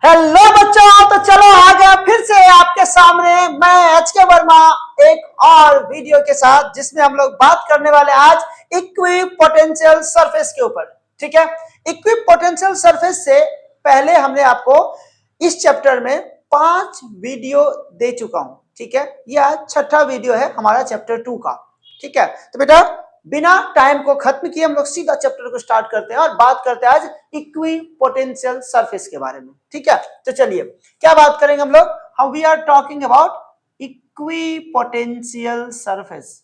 Hello बच्चों, तो चलो आ गया फिर से आपके सामने मैं एच.के. वर्मा एक और वीडियो के साथ, जिसमें हम लोग बात करने वाले आज इक्विपोटेंशियल सरफेस के ऊपर। ठीक है, इक्विपोटेंशियल सरफेस से पहले हमने आपको इस चैप्टर में 5 वीडियो दे चुका हूं। ठीक है, यह छठा वीडियो है हमारा चैप्टर 2 का। ठीक है, तो बेटा बिना टाइम को खत्म किए हम लोग सीधा चैप्टर को स्टार्ट करते हैं और बात करते हैं आज इक्विपोटेंशियल सरफेस के बारे में। ठीक है, तो चलिए क्या बात करेंगे हम लोग। How we are talking about equipotential surface.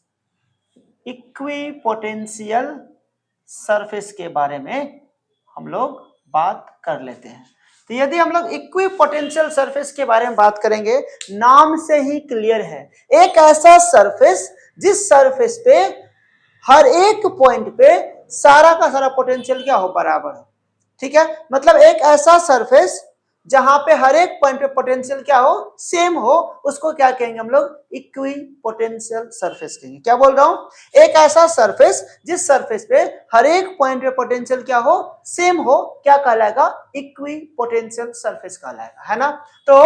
Equipotential surface के बारे में हम लोग बात कर लेते हैं। तो यदि हम लोग इक्विपोटेंशियल सरफेस के बारे में बात करेंगे, नाम से ही क्लियर है, एक ऐसा सरफेस जिस सरफेस पे हर एक पॉइंट पे सारा का सारा पोटेंशियल क्या हो, बराबर हो। ठीक है, मतलब एक ऐसा सरफेस जहां पे हर एक पॉइंट पे पोटेंशियल क्या हो, सेम हो, उसको क्या कहेंगे हम लोग, इक्विपोटेंशियल सरफेस कहेंगे। क्या बोल रहा हूं, एक ऐसा सरफेस जिस सरफेस पे हर एक पॉइंट पे पोटेंशियल क्या हो, सेम हो, क्या कहलाएगा, इक्विपोटेंशियल सरफेस कहलाएगा, है ना। तो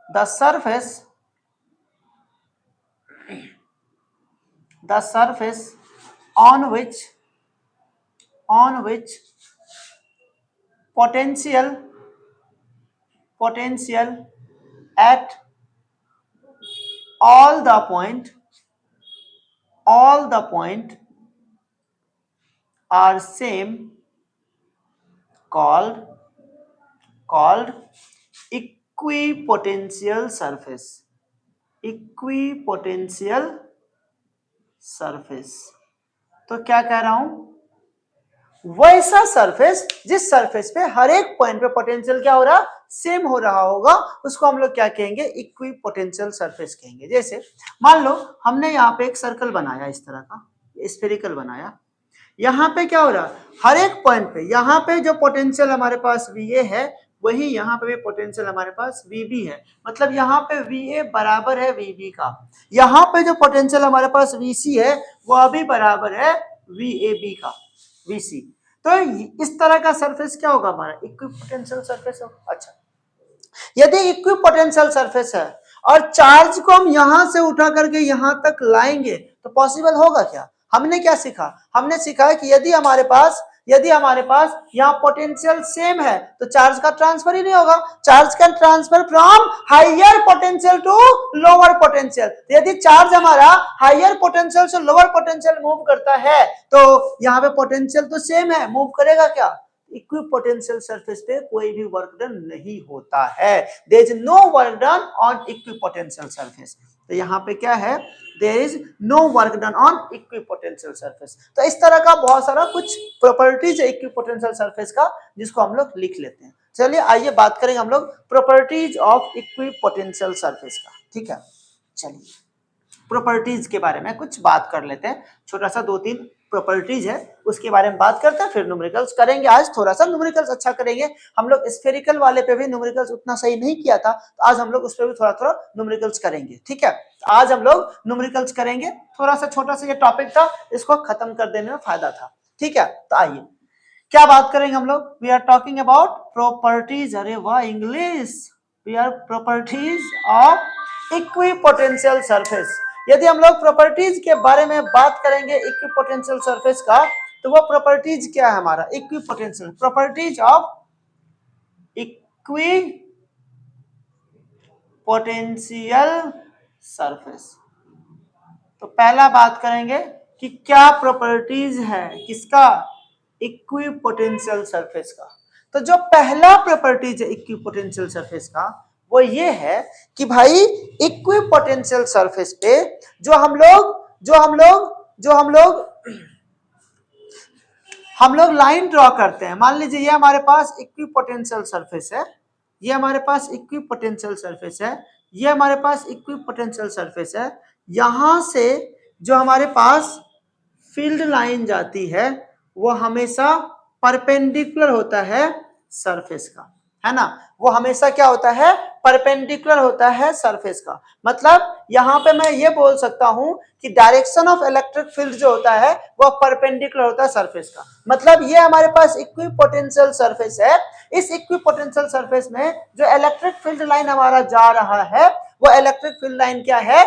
the surface on which potential at all the point are same called equipotential surface. Equipotential surface, तो क्या कह रहा हूं, वैसा सरफेस जिस सरफेस पे हर एक पॉइंट पे पोटेंशियल क्या हो रहा, सेम हो रहा होगा, उसको हम लोग क्या कहेंगे, इक्विपोटेंशियल सरफेस कहेंगे। जैसे मान लो हमने यहाँ पे एक सर्कल बनाया, इस तरह का स्फेरिकल बनाया, यहाँ पे क्या हो रहा, हर एक पॉइंट पे यहाँ पे जो पोटेंशियल हमारे पास VA है, वही यहाँ पे भी पोटेंशियल हमारे पास VB है। मतलब यहाँ पे VA बराबर है VB का, यहाँ पे जो पोटेंशियल हमारे पास VC है वह भी बराबर है VAB का, VC। तो इस तरह का सरफेस क्या होगा, हमारा इक्विपोटेंशियल सरफेस होगा। अच्छा, यदि इक्विपोटेंशियल सरफेस है और चार्ज को हम यहां से उठा करके यहां तक लाएंगे तो पॉसिबल होगा क्या। हमने क्या सीखा, हमने सीखा कि यदि हमारे पास यहाँ पोटेंशियल सेम है तो चार्ज का ट्रांसफर ही नहीं होगा। चार्ज का transfer from higher potential to lower potential. यदि चार्ज हमारा हायर पोटेंशियल से लोअर पोटेंशियल मूव करता है तो यहाँ पे पोटेंशियल तो सेम है, मूव करेगा क्या, इक्विपोटेंशियल सरफेस पे कोई भी वर्क डन नहीं होता है। There is no work done on equipotential surface. तो यहाँ पे क्या है, there is no work done on equipotential surface. तो इस तरह का बहुत सारा कुछ प्रॉपर्टीज है इक्विपोटेंशियल सरफेस का, जिसको हम लोग लिख लेते हैं। चलिए आइए बात करेंगे हम लोग प्रॉपर्टीज ऑफ इक्विपोटेंशियल सरफेस का। ठीक है, चलिए प्रॉपर्टीज के बारे में कुछ बात कर लेते हैं। छोटा सा 2-3 प्रॉपर्टीज है, उसके बारे में बात करते हैं, फिर न्यूमेरिकल्स करेंगे। आज थोड़ा सा न्यूमेरिकल्स अच्छा करेंगे। हम लोग स्फेरिकल वाले पे भी न्यूमेरिकल्स उतना सही नहीं किया था, तो आज हम लोग उस पे भी थोड़ा थोड़ा न्यूमेरिकल्स करेंगे। ठीक है, आज हम लोग न्यूमेरिकल्स करेंगे। थोड़ा सा छोटा सा ये टॉपिक था, इसको खत्म कर देने में फायदा था। ठीक है, तो आइए क्या बात करेंगे हम लोग, we are talking about properties. अरे वाह English, we are properties of equipotential surface. यदि हम लोग प्रॉपर्टीज के बारे में बात करेंगे इक्विपोटेंशियल सरफेस का, तो वो प्रॉपर्टीज क्या है हमारा, equipotential properties of equipotential surface. तो पहला बात करेंगे कि क्या प्रॉपर्टीज है किसका, इक्विपोटेंशियल सरफेस का। तो जो पहला प्रॉपर्टीज है इक्विपोटेंशियल सरफेस का वो ये है कि भाई इक्विपोटेंशियल सरफेस पे जो हम लोग लाइन ड्रॉ करते हैं। मान लीजिए ये हमारे पास इक्विपोटेंशियल सरफेस है, ये हमारे पास इक्विपोटेंशियल सरफेस है, ये हमारे पास इक्विपोटेंशियल सरफेस है। यहां से जो हमारे पास फील्ड लाइन जाती है वो हमेशा परपेंडिकुलर होता है सरफेस का। है ना, वो हमेशा क्या होता है, परपेंडिकुलर होता है सरफेस का। मतलब यहाँ पे मैं ये बोल सकता हूं कि डायरेक्शन ऑफ इलेक्ट्रिक फील्ड जो होता है वो परपेंडिकुलर होता है सरफेस का। मतलब ये हमारे पास इक्विपोटेंशियल सरफेस है, इस इक्विपोटेंशियल सरफेस में जो इलेक्ट्रिक फील्ड लाइन हमारा जा रहा है वो इलेक्ट्रिक फील्ड लाइन क्या है,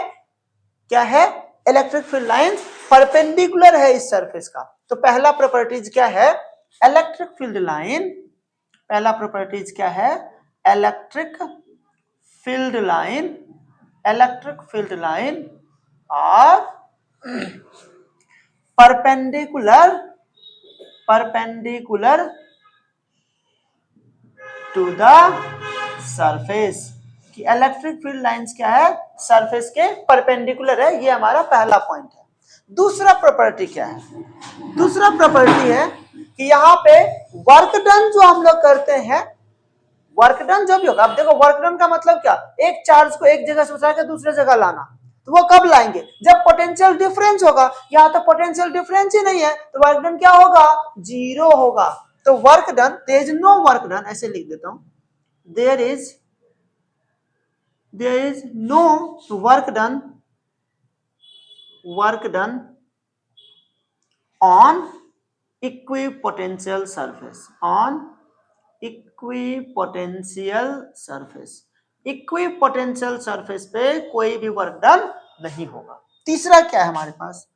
क्या है, इलेक्ट्रिक फील्ड लाइन परपेंडिकुलर है इस सरफेस का। तो पहला प्रॉपर्टीज क्या है, इलेक्ट्रिक फील्ड लाइन, पहला प्रॉपर्टीज क्या है, electric field line, electric field line और perpendicular, perpendicular to the surface, कि इलेक्ट्रिक फील्ड लाइंस क्या है, सरफेस के परपेंडिकुलर है, ये हमारा पहला पॉइंट है। दूसरा प्रॉपर्टी क्या है, दूसरा प्रॉपर्टी है कि यहाँ पे वर्क डन जो हम लोग करते हैं, वर्क डन जो भी होगा, अब देखो वर्क डन का मतलब क्या, एक चार्ज को एक जगह से उठा के दूसरे जगह लाना, तो वो कब लाएंगे, जब पोटेंशियल डिफरेंस होगा। यहाँ तो पोटेंशियल डिफरेंस ही नहीं है, तो वर्क डन क्या होगा, जीरो होगा। तो work done, there is no work done, ऐसे लिख देता हूं, there is no work done, work done on equipotential surface, on equipotential surface, equipotential surface पे कोई भी वर्क डन नहीं होगा। तीसरा क्या है हमारे पास,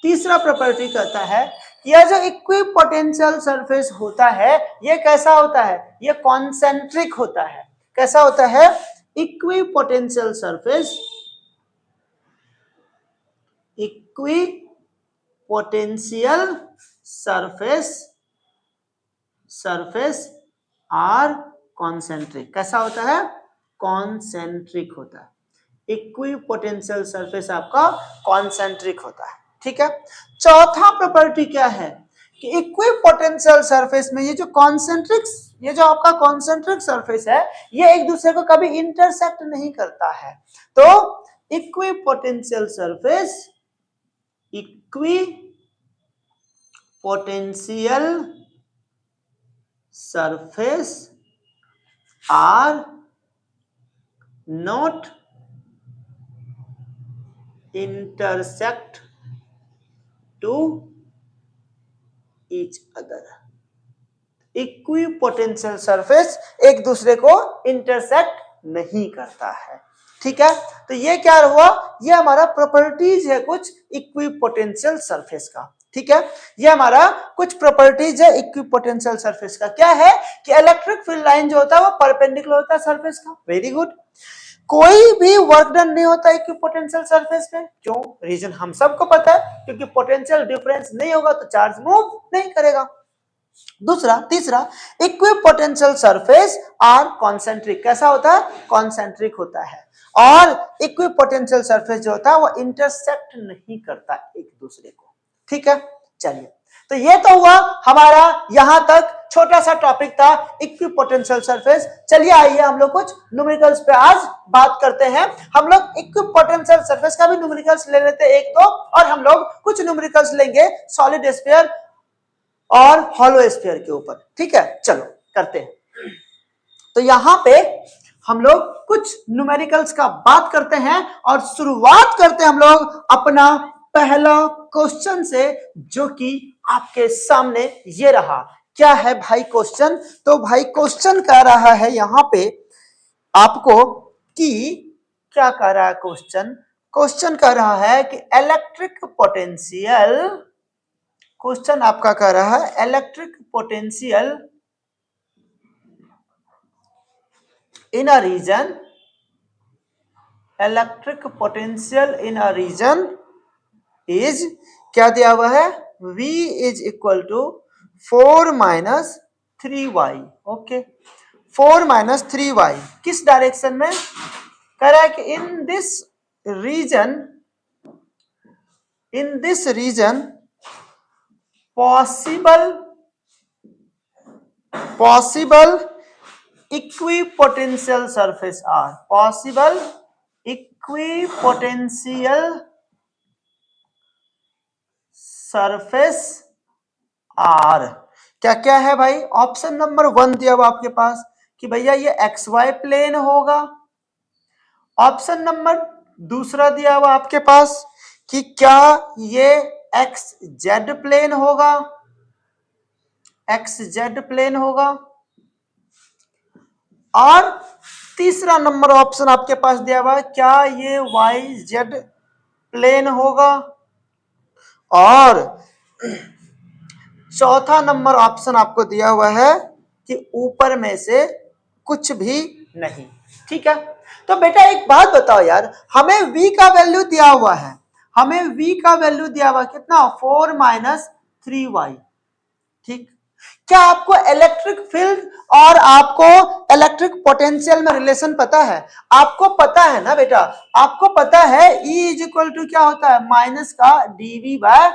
तीसरा प्रॉपर्टी कहता है कि यह जो इक्विपोटेंशियल सरफेस होता है ये कैसा होता है, ये कॉन्सेंट्रिक होता है। कैसा होता है, equipotential surface, equipotential surface are concentric. कैसा होता है, कॉन्सेंट्रिक होता है। इक्विपोटेंशियल सरफेस आपका कॉन्सेंट्रिक होता है, ठीक है। चौथा प्रॉपर्टी क्या है कि इक्विपोटेंशियल सरफेस में ये जो कॉन्सेंट्रिक, ये जो आपका कॉन्सेंट्रिक सरफेस है ये एक दूसरे को कभी इंटरसेक्ट नहीं करता है। तो equipotential surface, equipotential surface are not intersect to each other, equipotential surface एक दूसरे को इंटरसेक्ट नहीं करता है, ठीक है। तो ये क्या हुआ, ये हमारा प्रॉपर्टीज है कुछ इक्विपोटेंशियल सरफेस का, ठीक है। ये हमारा कुछ प्रॉपर्टीज है इक्विपोटेंशियल सरफेस का। क्या है कि इलेक्ट्रिक फील्ड लाइन जो होता है वो परपेंडिकुलर होता है सरफेस का, वेरी गुड। कोई भी वर्क डन नहीं होता इक्विपोटेंशियल सरफेस पे, क्यों, रीजन हम सबको पता है, क्योंकि पोटेंशियल डिफरेंस नहीं होगा तो चार्ज मूव नहीं करेगा। दूसरा, तीसरा, इक्विपोटेंशियल सरफेस आर कॉन्सेंट्रिक। कैसा होता है, कॉन्सेंट्रिक होता है। और इक्विपोटेंशियल सरफेस जो होता है वो इंटरसेक्ट नहीं करता एक दूसरे को, ठीक है। चलिए, तो ये तो हुआ हमारा यहां तक छोटा सा टॉपिक था इक्विपोटेंशियल सरफेस। चलिए आइए हम लोग कुछ न्यूमेरिकल्स पे आज बात करते हैं। हम लोग इक्विपोटेंशियल सरफेस का भी न्यूमेरिकल्स ले लेते हैं एक दो, और हम लोग कुछ न्यूमेरिकल्स लेंगे सॉलिड स्फीयर और हॉलो स्फीयर के ऊपर, ठीक है। चलो करते हैं। तो यहां पे हम लोग कुछ न्यूमेरिकल्स का बात करते हैं और शुरुआत करते हैं हम लोग अपना पहला क्वेश्चन से, जो कि आपके सामने ये रहा। क्या है भाई क्वेश्चन, तो भाई क्वेश्चन कह रहा है यहां पे आपको कि क्या कह रहा है क्वेश्चन, क्वेश्चन कह रहा है कि इलेक्ट्रिक पोटेंशियल, क्वेश्चन आपका कह रहा है electric potential in a region, electric potential in a region is, क्या दिया हुआ है, V is equal to 4 minus 3y, okay, 4 minus 3y। किस डायरेक्शन में, कह रहा है कि in this region possible equipotential surface are, possible equipotential surface are, क्या क्या है भाई, ऑप्शन नंबर 1 दिया हुआ आपके पास कि भैया ये एक्स वाई प्लेन होगा। ऑप्शन नंबर दूसरा दिया हुआ आपके पास कि क्या ये एक्स जेड प्लेन होगा, एक्स जेड प्लेन होगा। और तीसरा नंबर ऑप्शन आपके पास दिया हुआ है क्या ये वाई जेड प्लेन होगा। और चौथा नंबर ऑप्शन आपको दिया हुआ है कि ऊपर में से कुछ भी नहीं। ठीक है, तो बेटा एक बात बताओ यार, हमें v का वैल्यू दिया हुआ है, हमें v का वैल्यू दिया हुआ कितना 4 माइनस 3y। ठीक, क्या आपको इलेक्ट्रिक फील्ड और आपको इलेक्ट्रिक पोटेंशियल में रिलेशन पता है? आपको पता है ना बेटा, आपको पता है E इज इक्वल टू क्या होता है माइनस का dv बाय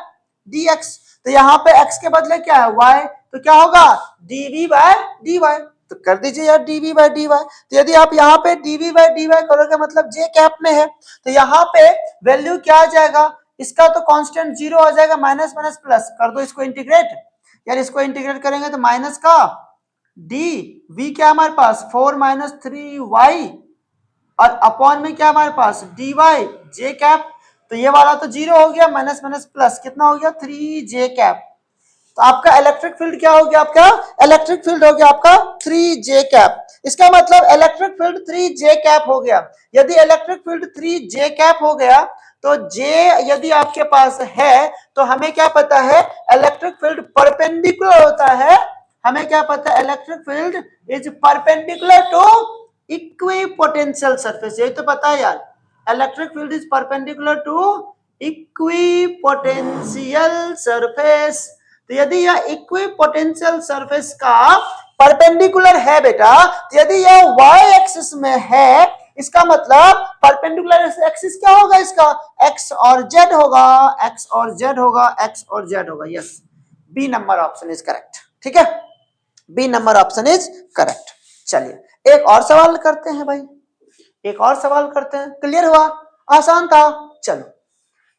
dx। तो यहाँ पे x के बदले क्या है y, तो क्या होगा dv बाय dy। तो कर दीजिए यार dv बाय dy। तो यदि आप यहाँ पे dv बाय dy करोगे मतलब j कैप में है, तो यहाँ पे वैल्यू क्या आ जाएगा, इसका तो कांस्टेंट जीरो आ जाएगा, माइनस माइनस प्लस कर दो इसको इंटीग्रेट। यार इसको इंटीग्रेट करेंगे तो माइनस का डी वी क्या हमारे पास 4 माइनस 3y और अपॉन में क्या हमारे पास dy जे कैप। तो ये वाला तो जीरो हो गया, माइनस माइनस प्लस कितना हो गया 3j कैप। तो आपका इलेक्ट्रिक फील्ड क्या हो गया, आपका इलेक्ट्रिक फील्ड हो गया आपका 3j कैप। इसका मतलब इलेक्ट्रिक फील्ड 3j कैप हो गया। यदि इलेक्ट्रिक फील्ड 3j कैप हो गया तो j यदि आपके पास है तो हमें क्या पता है इलेक्ट्रिक फील्ड परपेंडिकुलर होता है। हमें क्या पता है electric field is perpendicular to equipotential surface, यही तो पता है यार, electric field is perpendicular to equipotential surface. तो यदि यह इक्विपोटेंशियल सरफेस का परपेंडिकुलर है बेटा, तो यदि यह y एक्सिस में है इसका मतलब परपेंडिकुलर एक्सिस क्या होगा इसका x और z होगा, x और z होगा, x और z होगा। Yes, B number option is correct. ठीक है, B number option is correct. चलिए एक और सवाल करते हैं भाई, एक और सवाल करते हैं। क्लियर हुआ, आसान था। चलो,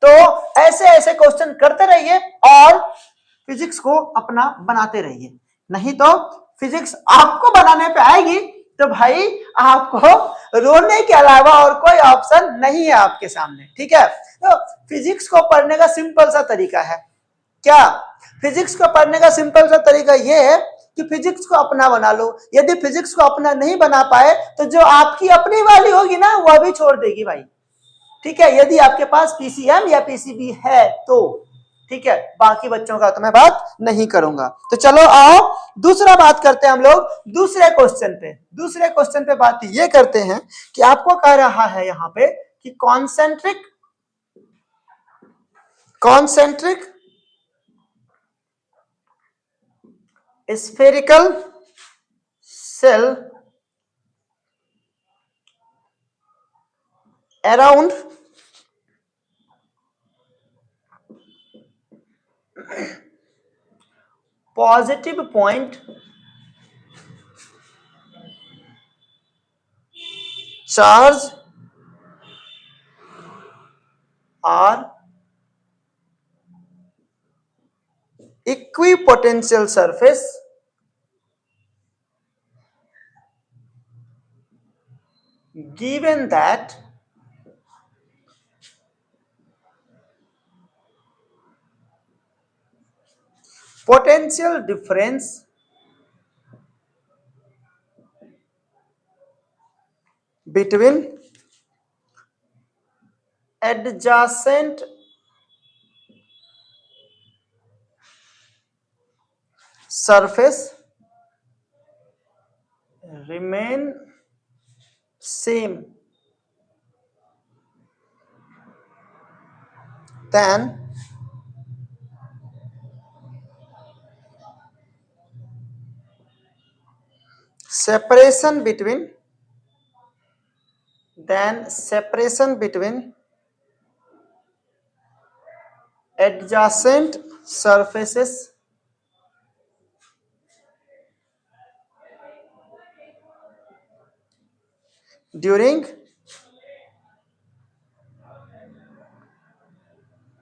तो ऐसे ऐसे क्वेश्चन करते रहिए और फिजिक्स को अपना बनाते रहिए, नहीं तो फिजिक्स आपको बनाने पे आएगी तो भाई आपको रोने के अलावा और कोई ऑप्शन नहीं है आपके सामने। ठीक है, तो फिजिक्स को पढ़ने का सिंपल सा तरीका है क्या, फिजिक्स को पढ़ने का सिंपल सा तरीका यह है कि फिजिक्स को अपना बना लो। यदि फिजिक्स को अपना नहीं बना पाए तो जो आपकी अपनी वाली होगी ना वह भी छोड़ देगी भाई। ठीक है, यदि आपके पास पीसीएम या पीसीबी है तो ठीक है, बाकी बच्चों का तो मैं बात नहीं करूंगा। तो चलो आओ दूसरा बात करते हैं हम लोग दूसरे क्वेश्चन पे। दूसरे क्वेश्चन पे बात ये करते हैं कि आपको कह रहा है यहां पे कि concentric spherical shell around positive point charge are equipotential surface given that potential difference between adjacent surface remain same then separation between adjacent surfaces during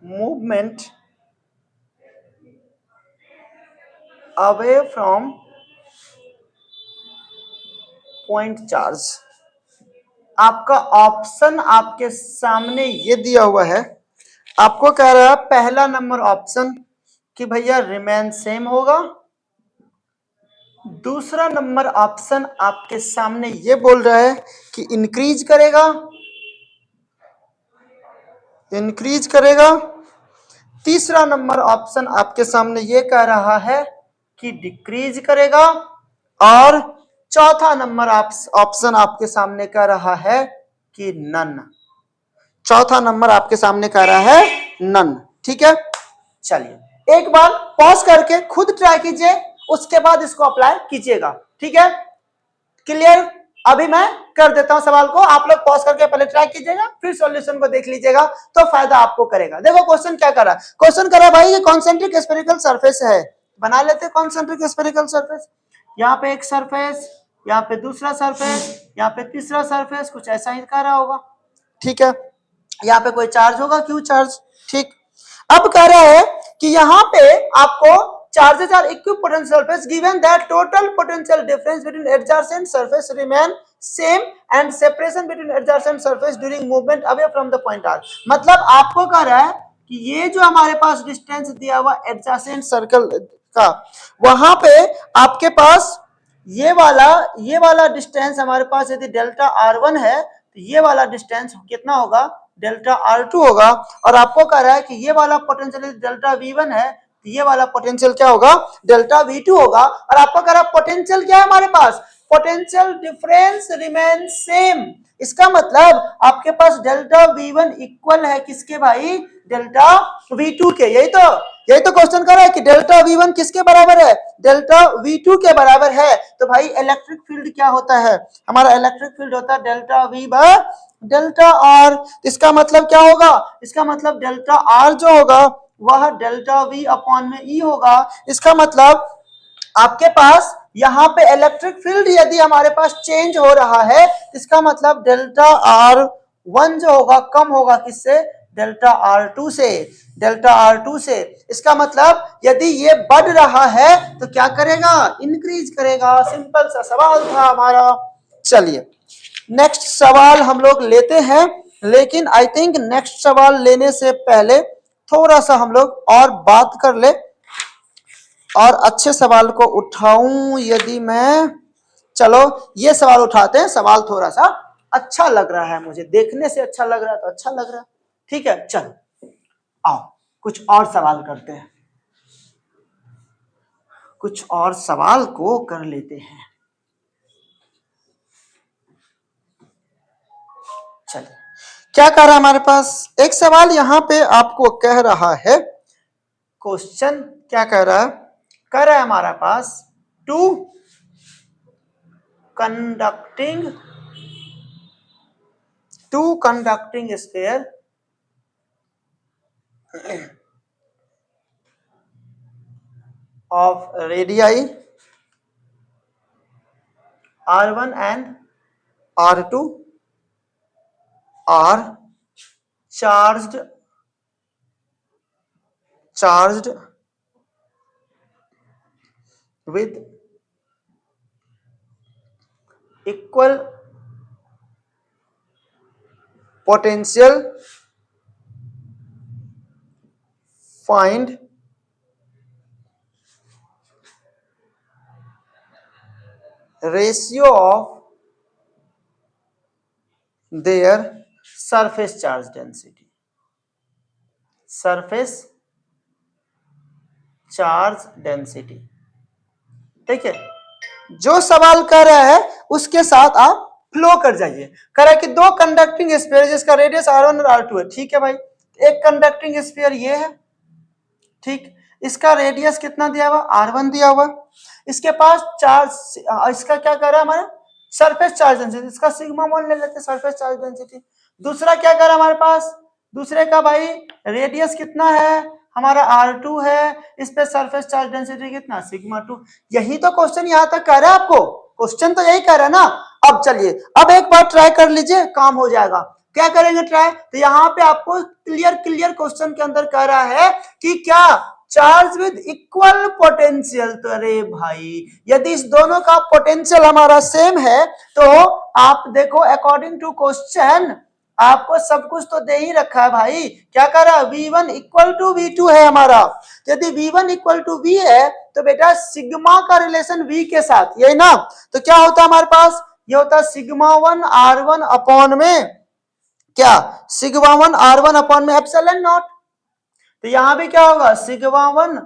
movement away from point charge. आपका ऑप्शन आपके सामने ये दिया हुआ है, आपको कह रहा है पहला नंबर ऑप्शन कि भैया रिमेन सेम होगा, दूसरा नंबर ऑप्शन आपके सामने ये बोल रहा है कि इंक्रीज करेगा, तीसरा नंबर ऑप्शन आपके सामने ये कह रहा है कि डिक्रीज करेगा, और चौथा नंबर ऑप्शन आपके सामने कह रहा है कि नन। चौथा नंबर आपके सामने कह रहा है नन। ठीक है, चलिए एक बार पॉज करके खुद ट्राई कीजिए, उसके बाद इसको अप्लाई कीजिएगा। ठीक है, क्लियर? अभी मैं कर देता हूं सवाल को, आप लोग पॉज करके पहले ट्राई कीजिएगा, फिर सॉल्यूशन को देख लीजिएगा तो फायदा आपको करेगा। देखो क्वेश्चन क्या कर रहा है, क्वेश्चन कर रहा है भाई ये कॉन्सेंट्रिक स्फेरिकल सरफेस है, बना लेते हैं कॉन्सेंट्रिक स्फेरिकल सरफेस। यहाँ पे एक सरफेस, यहाँ पे दूसरा सरफेस, यहाँ पे तीसरा सरफेस, कुछ ऐसा ही कर रहा होगा। ठीक है, यहाँ पे कोई चार्ज होगा, क्यू चार्ज। ठीक, अब कह रहा है कि यहाँ पे आपको charges are equipotent surface given that total potential difference between adjacent surface remain same and separation between adjacent surface during movement away from the point R। मतलब आपको कह रहा है कि ये जो हमारे पास डिस्टेंस दिया हुआ एडजासेंट सर्कल का, वहां पे आपके पास ये वाला डिस्टेंस हमारे पास यदि डेल्टा R1 है तो ये वाला डिस्टेंस कितना होगा, डेल्टा R2 होगा। और आपको कह रहा है कि ये वाला पोटेंशियल डेल्टा V1 है, ये वाला पोटेंशियल क्या होगा, डेल्टा V2 होगा। और आपको कह रहा है पोटेंशियल क्या है हमारे पास, पोटेंशियल डिफरेंस रिमेन सेम। इसका मतलब आपके पास डेल्टा V1 इक्वल है किसके भाई, डेल्टा V2 के। यही तो क्वेश्चन कर रहा है कि डेल्टा V1 किसके बराबर है, डेल्टा V2 के बराबर है। तो भाई इलेक्ट्रिक फील्ड क्या होता है, हमारा इलेक्ट्रिक फील्ड होता है delta V by delta R। इसका मतलब क्या होगा, इसका मतलब डेल्टा R जो होगा वह डेल्टा V अपॉन में E होगा। इसका मतलब आपके पास यहाँ पे इलेक्ट्रिक फील्ड यदि हमारे पास चेंज हो रहा है, इसका मतलब डेल्टा R1 जो होगा कम होगा किससे, डेल्टा R2 से, डेल्टा R2 से। इसका मतलब यदि ये बढ़ रहा है तो क्या करेगा, इंक्रीज करेगा। सिंपल सा सवाल था हमारा। चलिए नेक्स्ट सवाल हम लोग लेते हैं, लेकिन आई थिंक नेक्स्ट सवाल लेने से पहले थोड़ा सा हम लोग और बात कर ले और अच्छे सवाल को उठाऊं। यदि मैं, चलो ये सवाल उठाते हैं, सवाल थोड़ा सा अच्छा लग रहा है मुझे, देखने से अच्छा लग रहा है तो अच्छा लग रहा है। ठीक है, चलो आओ कुछ और सवाल करते हैं, कुछ और सवाल को कर लेते हैं। चलिए क्या कह रहा है हमारे पास, एक सवाल यहां पे आपको कह रहा है, क्वेश्चन क्या कह रहा है हमारा पास, two conducting sphere of radii R1 and R2 are charged with equal potential, find ratio of their surface charge density। Surface charge density. ठीक है, जो सवाल कर रहा है उसके साथ आप फ्लो कर जाइए। कह रहा है कि दो कंडक्टिंग स्फीयर जिसका रेडियस R1 और R2 है। ठीक है भाई, एक कंडक्टिंग स्फीयर ये है, ठीक, इसका रेडियस कितना दिया हुआ, R1 दिया हुआ। इसके पास चार्ज, इसका क्या कर रहा है हमारा, सरफेस चार्ज डेंसिटी, इसका सिग्मा 1 ले लेते हैं सरफेस चार्ज डेंसिटी। दूसरा क्या कर रहा है हमारे पास, दूसरे का भाई रेडियस कितना है हमारा R2 है, इस पे सरफेस चार्ज डेंसिटी कितना, सिग्मा 2। यही तो क्वेश्चन यहां तक कह रहा है आपको, क्वेश्चन तो यही कह रहा है ना। अब चलिए अब एक बार ट्राई कर लीजिए, काम हो जाएगा। क्या करेंगे ट्राई, तो यहाँ पे आपको क्लियर क्वेश्चन के अंदर कह रहा है कि क्या चार्ज विद इक्वल पोटेंशियल। तो अरे भाई यदि इस दोनों का पोटेंशियल हमारा सेम है तो आप देखो अकॉर्डिंग टू क्वेश्चन आपको सब कुछ तो दे ही रखा है भाई। क्या कर रहा है, V1 इक्वल टू V2 है हमारा। यदि V1 इक्वल टू V है तो बेटा सिग्मा का रिलेशन V के साथ, यही ना। तो क्या होता है हमारे पास, ये होता है सिग्मा 1 R1 अपॉन में क्या, सिग्मा 1 R1 अपॉन में एप्सिलॉन नॉट। तो यहां भी क्या होगा, sigma 1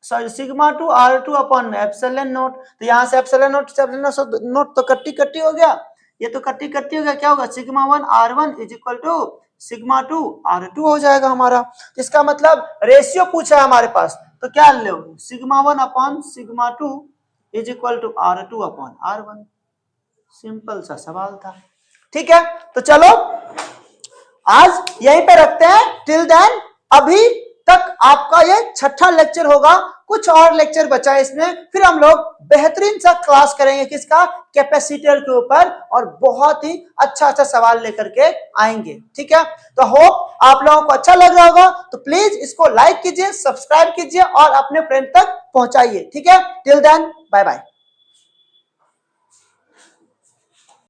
sorry sigma 2 R2 upon में एप्सिलॉन नॉट। तो यहां से एप्सिलॉन नॉट से एप्सिलॉन नॉट तो कट्टी कट्टी हो गया, ये तो कट्टी कट्टी हो गया। क्या होगा, sigma 1 R1 is equal to sigma 2 R2 हो जाएगा हमारा। तो इसका मतलब रेशियो पूछा है हमारे पास, तो क्या ले लो, sigma 1 upon sigma 2 is equal to R2 upon R1। Simple सा सवाल था। ठीक है, तो चलो आज यहीं पे रखते हैं। टिल देन अभी तक आपका ये छठा लेक्चर होगा, कुछ और लेक्चर बचा है इसमें, फिर हम लोग बेहतरीन सा क्लास करेंगे किसका, कैपेसिटर के ऊपर, और बहुत ही अच्छा अच्छा सवाल लेकर के आएंगे। ठीक है, तो होप आप लोगों को अच्छा लग रहा होगा। तो प्लीज इसको लाइक कीजिए, सब्सक्राइब कीजिए और अपने फ्रेंड तक पहुंचाइए। ठीक है, टिल देन बाय बाय।